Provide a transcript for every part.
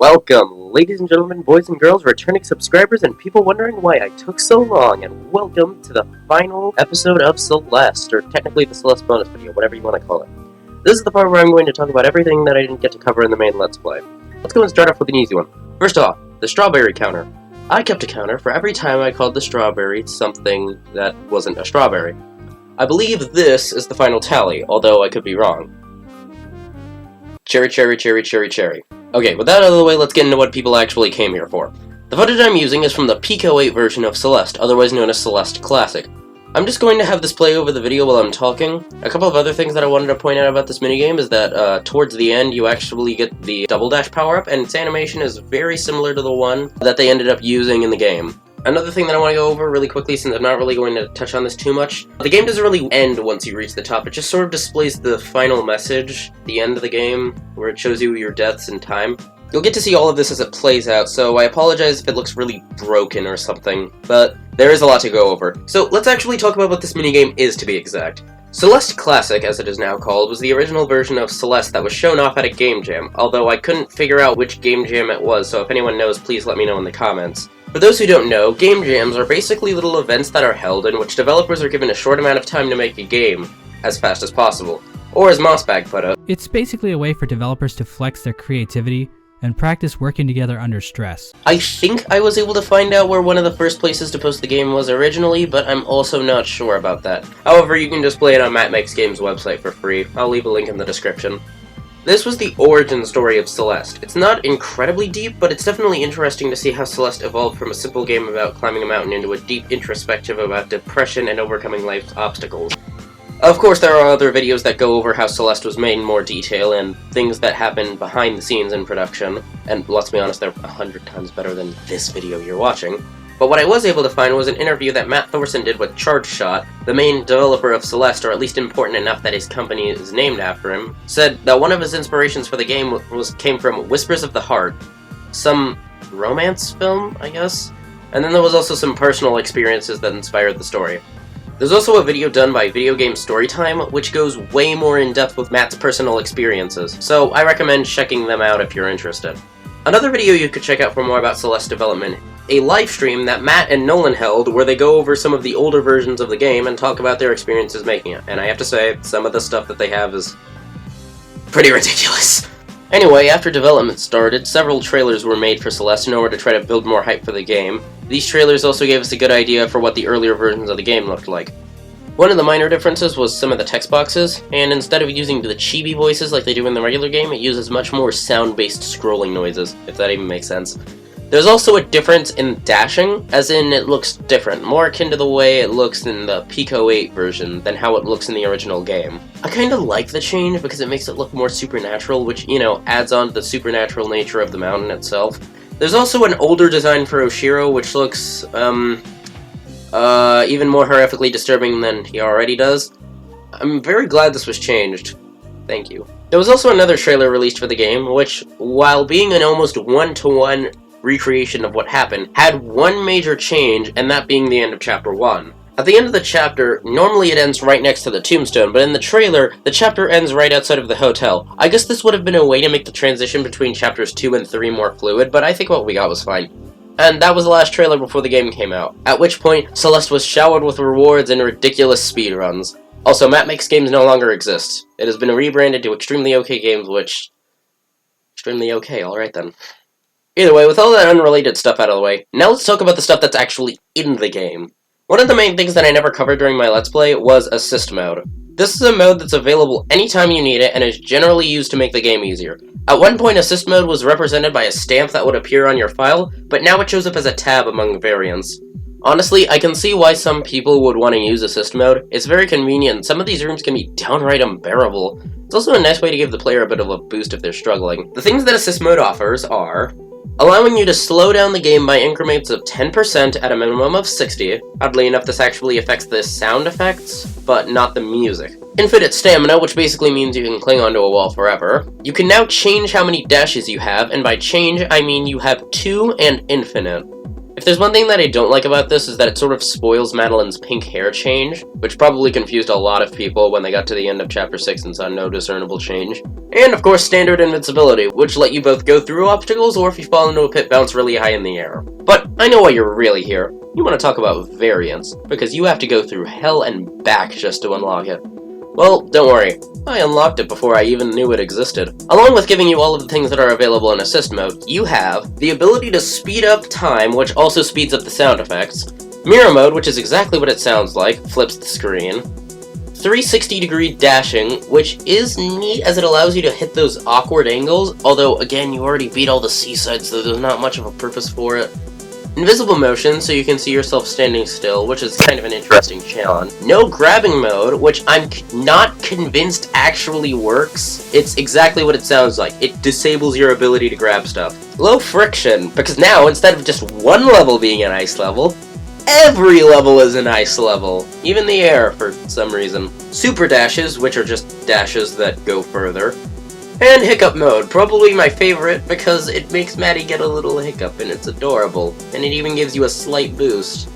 Welcome, ladies and gentlemen, boys and girls, returning subscribers, and people wondering why I took so long, and welcome to the final episode of Celeste, or technically the Celeste bonus video, whatever you want to call it. This is the part where I'm going to talk about everything that I didn't get to cover in the main Let's Play. Let's go and start off with an easy one. First off, the strawberry counter. I kept a counter for every time I called the strawberry something that wasn't a strawberry. I believe this is the final tally, although I could be wrong. Cherry, cherry, cherry, cherry, cherry. Okay, with that out of the way, let's get into what people actually came here for. The footage I'm using is from the Pico 8 version of Celeste, otherwise known as Celeste Classic. I'm just going to have this play over the video while I'm talking. A couple of other things that I wanted to point out about this minigame is that towards the end you actually get the double dash power-up, and its animation is very similar to the one that they ended up using in the game. Another thing that I want to go over really quickly, since I'm not really going to touch on this too much, the game doesn't really end once you reach the top. It just sort of displays the final message, the end of the game, where it shows you your deaths and time. You'll get to see all of this as it plays out, so I apologize if it looks really broken or something, but there is a lot to go over. So let's actually talk about what this minigame is, to be exact. Celeste Classic, as it is now called, was the original version of Celeste that was shown off at a game jam, although I couldn't figure out which game jam it was, so if anyone knows, please let me know in the comments. For those who don't know, game jams are basically little events that are held in which developers are given a short amount of time to make a game as fast as possible. Or as Mossbag put it, it's basically a way for developers to flex their creativity and practice working together under stress. I think I was able to find out where one of the first places to post the game was originally, but I'm also not sure about that. However, you can just play it on Matt Makes Games website for free. I'll leave a link in the description. This was the origin story of Celeste. It's not incredibly deep, but it's definitely interesting to see how Celeste evolved from a simple game about climbing a mountain into a deep introspective about depression and overcoming life's obstacles. Of course, there are other videos that go over how Celeste was made in more detail and things that happen behind the scenes in production, and let's be honest, they're 100 times better than this video you're watching. But what I was able to find was an interview that Matt Thorson did with ChargeShot, the main developer of Celeste, or at least important enough that his company is named after him, said that one of his inspirations for the game came from Whispers of the Heart, some romance film, I guess? And then there was also some personal experiences that inspired the story. There's also a video done by Video Game Storytime, which goes way more in depth with Matt's personal experiences, so I recommend checking them out if you're interested. Another video you could check out for more about Celeste development, a live stream that Matt and Nolan held where they go over some of the older versions of the game and talk about their experiences making it, and I have to say, some of the stuff that they have is pretty ridiculous. Anyway, after development started, several trailers were made for Celeste in order to try to build more hype for the game. These trailers also gave us a good idea for what the earlier versions of the game looked like. One of the minor differences was some of the text boxes, and instead of using the chibi voices like they do in the regular game, it uses much more sound-based scrolling noises, if that even makes sense. There's also a difference in dashing, as in it looks different, more akin to the way it looks in the Pico 8 version than how it looks in the original game. I kinda like the change because it makes it look more supernatural, which, you know, adds on to the supernatural nature of the mountain itself. There's also an older design for Oshiro, which looks, even more horrifically disturbing than he already does. I'm very glad this was changed. Thank you. There was also another trailer released for the game, which, while being an almost one-to-one recreation of what happened, had one major change, and that being the end of Chapter 1. At the end of the chapter, normally it ends right next to the tombstone, but in the trailer, the chapter ends right outside of the hotel. I guess this would have been a way to make the transition between Chapters 2 and 3 more fluid, but I think what we got was fine. And that was the last trailer before the game came out, at which point, Celeste was showered with rewards and ridiculous speedruns. Also, Matt Makes Games no longer exists. It has been rebranded to Extremely OK Games, which... Extremely OK, alright then. Either way, with all that unrelated stuff out of the way, now let's talk about the stuff that's actually in the game. One of the main things that I never covered during my Let's Play was Assist Mode. This is a mode that's available anytime you need it and is generally used to make the game easier. At one point, Assist Mode was represented by a stamp that would appear on your file, but now it shows up as a tab among variants. Honestly, I can see why some people would want to use Assist Mode. It's very convenient, and some of these rooms can be downright unbearable. It's also a nice way to give the player a bit of a boost if they're struggling. The things that Assist Mode offers are allowing you to slow down the game by increments of 10% at a minimum of 60. Oddly enough, this actually affects the sound effects, but not the music. Infinite stamina, which basically means you can cling onto a wall forever. You can now change how many dashes you have, and by change, I mean you have 2 and infinite. If there's one thing that I don't like about this is that it sort of spoils Madeline's pink hair change, which probably confused a lot of people when they got to the end of Chapter 6 and saw no discernible change. And of course standard invincibility, which let you both go through obstacles or if you fall into a pit bounce really high in the air. But I know why you're really here. You want to talk about variants, because you have to go through hell and back just to unlock it. Well, don't worry, I unlocked it before I even knew it existed. Along with giving you all of the things that are available in Assist Mode, you have the ability to speed up time, which also speeds up the sound effects, Mirror Mode, which is exactly what it sounds like, flips the screen, 360-degree dashing, which is neat as it allows you to hit those awkward angles, although again, you already beat all the seasides, so there's not much of a purpose for it. Invisible motion, so you can see yourself standing still, which is kind of an interesting challenge. No grabbing mode, which I'm not convinced actually works. It's exactly what it sounds like. It disables your ability to grab stuff. Low friction, because now, instead of just one level being an ice level, every level is an ice level. Even the air, for some reason. Super dashes, which are just dashes that go further. And hiccup mode, probably my favorite because it makes Maddie get a little hiccup and it's adorable, and it even gives you a slight boost.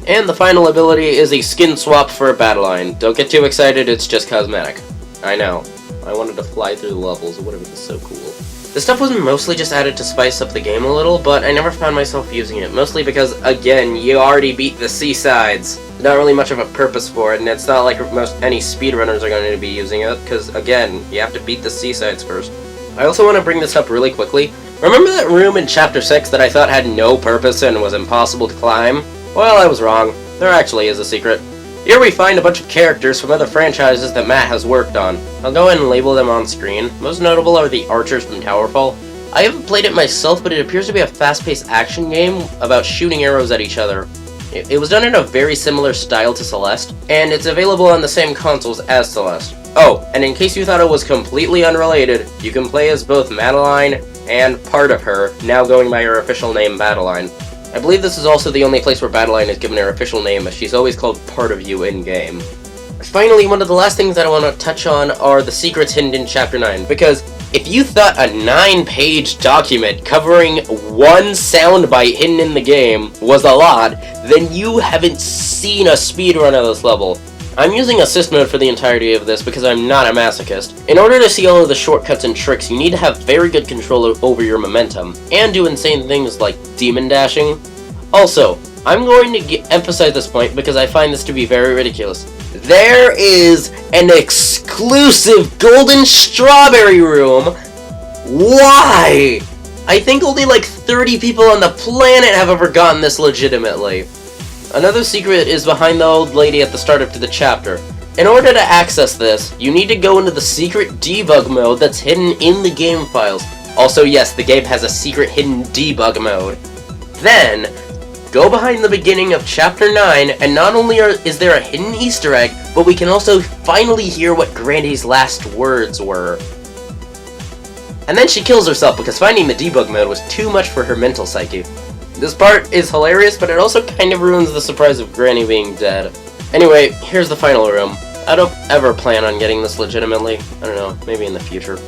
And the final ability is a skin swap for a battle line. Don't get too excited, it's just cosmetic. I know. I wanted to fly through the levels, it would have been so cool. This stuff was mostly just added to spice up the game a little, but I never found myself using it, mostly because, again, you already beat the seasides. Not really much of a purpose for it, and it's not like any speedrunners are going to be using it, because, again, you have to beat the seasides first. I also want to bring this up really quickly. Remember that room in Chapter 6 that I thought had no purpose and was impossible to climb? Well, I was wrong. There actually is a secret. Here we find a bunch of characters from other franchises that Matt has worked on. I'll go ahead and label them on screen. Most notable are the archers from Towerfall. I haven't played it myself, but it appears to be a fast-paced action game about shooting arrows at each other. It was done in a very similar style to Celeste, and it's available on the same consoles as Celeste. Oh, and in case you thought it was completely unrelated, you can play as both Madeline and part of her, now going by her official name Madeline. I believe this is also the only place where Madeline is given her official name, as she's always called part of you in-game. Finally, one of the last things that I want to touch on are the secrets hidden in Chapter 9, because if you thought a 9-page document covering one soundbite hidden in the game was a lot, then you haven't seen a speedrun of this level. I'm using Assist Mode for the entirety of this because I'm not a masochist. In order to see all of the shortcuts and tricks, you need to have very good control over your momentum, and do insane things like demon dashing. Also, I'm going to emphasize this point because I find this to be very ridiculous. There is an exclusive golden strawberry room. Why? I think only like 30 people on the planet have ever gotten this legitimately. Another secret is behind the old lady at the start of the chapter. In order to access this, you need to go into the secret debug mode that's hidden in the game files. Also, yes, the game has a secret hidden debug mode. Then, go behind the beginning of Chapter 9, and not only is there a hidden Easter egg, but we can also finally hear what Granny's last words were. And then she kills herself because finding the debug mode was too much for her mental psyche. This part is hilarious, but it also kind of ruins the surprise of Granny being dead. Anyway, here's the final room. I don't ever plan on getting this legitimately. I don't know, maybe in the future.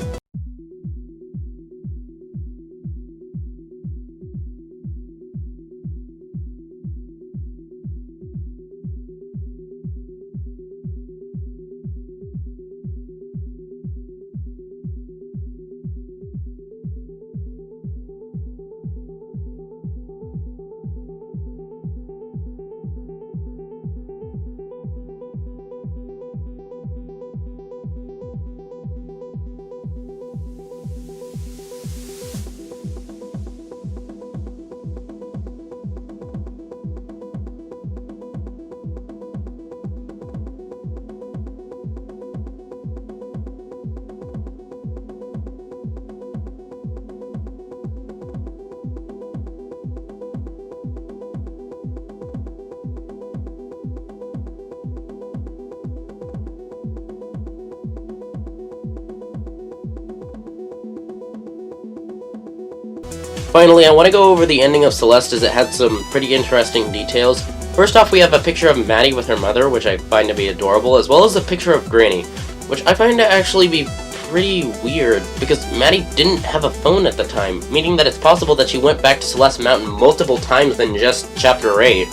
Finally, I want to go over the ending of Celeste as it had some pretty interesting details. First off, we have a picture of Maddie with her mother, which I find to be adorable, as well as a picture of Granny, which I find to actually be pretty weird, because Maddie didn't have a phone at the time, meaning that it's possible that she went back to Celeste Mountain multiple times than just Chapter 8.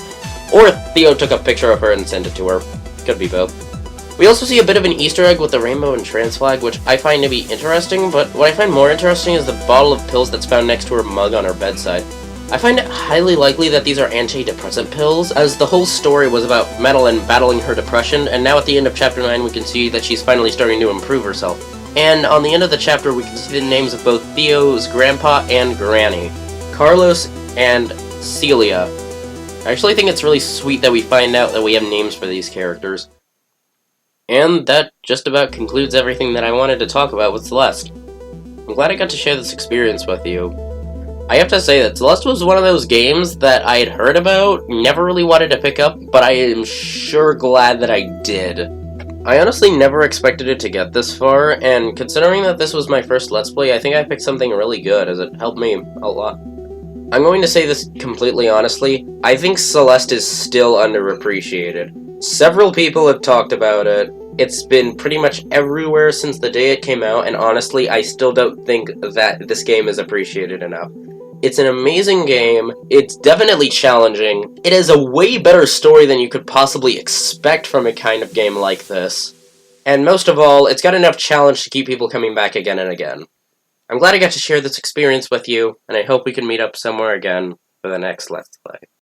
Or Theo took a picture of her and sent it to her. Could be both. We also see a bit of an Easter egg with the rainbow and trans flag, which I find to be interesting, but what I find more interesting is the bottle of pills that's found next to her mug on her bedside. I find it highly likely that these are antidepressant pills, as the whole story was about Madeline battling her depression, and now at the end of Chapter 9 we can see that she's finally starting to improve herself. And on the end of the chapter we can see the names of both Theo's grandpa and granny, Carlos and Celia. I actually think it's really sweet that we find out that we have names for these characters. And that just about concludes everything that I wanted to talk about with Celeste. I'm glad I got to share this experience with you. I have to say that Celeste was one of those games that I had heard about, never really wanted to pick up, but I am sure glad that I did. I honestly never expected it to get this far, and considering that this was my first Let's Play, I think I picked something really good, as it helped me a lot. I'm going to say this completely honestly, I think Celeste is still underappreciated. Several people have talked about it. It's been pretty much everywhere since the day it came out, and honestly, I still don't think that this game is appreciated enough. It's an amazing game, it's definitely challenging, it has a way better story than you could possibly expect from a kind of game like this. And most of all, it's got enough challenge to keep people coming back again and again. I'm glad I got to share this experience with you, and I hope we can meet up somewhere again for the next Let's Play.